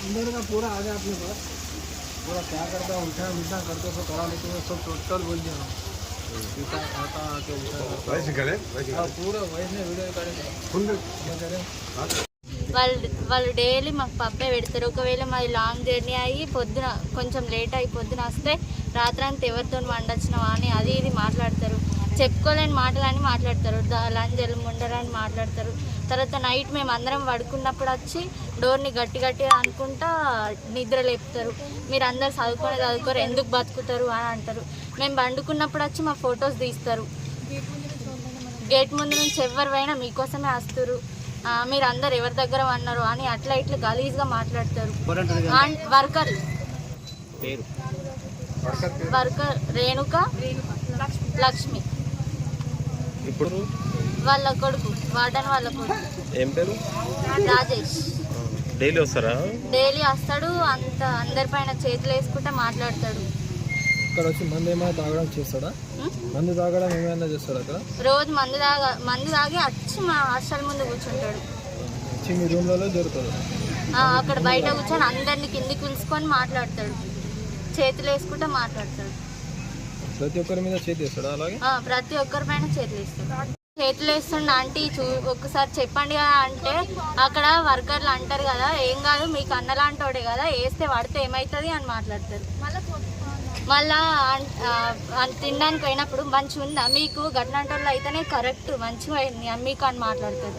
अंदर का पूरा आ गया अपने पास, पूरा क्या करता है, उल्टा मिलता करते तो करा लेते हैं, सब टोटल बोल दिया सीता खाता आके उल्टा वैसे करे पूरा वैसे वीडियो करेंगे వాళ్ళు డైలీ మాకు పప్పే పెడతారు. ఒకవేళ మాది లాంగ్ జర్నీ అయ్యి పొద్దున కొంచెం లేట్ అయ్యి పొద్దున వస్తే రాత్రంతా ఎవరితో వండొచ్చినావా అని అది ఇది మాట్లాడతారు. చెప్పుకోలేని మాటలని మాట్లాడతారు. లంజలు ముండరని మాట్లాడతారు. తర్వాత నైట్ మేము అందరం పడుకున్నప్పుడు వచ్చి డోర్ని గట్టి గట్టిగా అనుకుంటా నిద్ర లేపుతారు. మీరు అందరు చదువుకోరు, ఎందుకు బతుకుతారు అని అంటారు. మేము పండుకున్నప్పుడు వచ్చి మా ఫొటోస్ తీస్తారు. గేట్ ముందు నుంచి ఎవరు పోయినా మీకోసమే వస్తారు, మీరు అందరు ఎవరి దగ్గర అన్నారు అని అట్లా ఇట్లా గలీజ్గా మాట్లాడతారు. వర్కర్ రేణుక లక్ష్మి, ఇప్పుడు వాళ్ళ కొడుకు వార్డన్ వాళ్ళ కొడుకు ఏం పేరు రాజేష్. డైలీ వస్తారా? డైలీ వస్తాడు. అందరిపైన చేతులు వేసుకుంటా మాట్లాడతాడు. ఇక్కడ వచ్చి మందు ఏమైనా తాగడం చేస్తాడా? మందు తాగడం ఏమైనా చేస్తాడు అక్కడ? రోజు మందు తాగి వచ్చి మా హాస్టల్ ముందు కూర్చుంటాడు. వచ్చి మీ రూమ్లలో దొరుకుతాడు. అక్కడ బయట కూర్చొని అందరినీ కిందికి పిలుచుకొని మాట్లాడతాడు. చేతులు వేసుకుంటా మాట్లాడతాడు. ప్రతి ఒక్కరి మీద చేతి వేస్తాడా? అలాగే ప్రతి ఒక్కరి పైన చేతులు వేస్తాడు. చేతులు వేస్తుండ ఆంటీ ఒక్కసారి చెప్పండి కదా అంటే అక్కడ వర్కర్లు అంటారు కదా, ఏం కాదు మీకు అన్నలాంటోడే కదా, వేస్తే పడితే ఏమవుతుంది అని మాట్లాడతారు. మళ్ళా తినడానికి పోయినప్పుడు మంచిగా ఉందా మీకు, గట్లంటోళ్ళు అయితేనే కరెక్ట్ మంచిగా అయింది మీకు అని మాట్లాడతారు.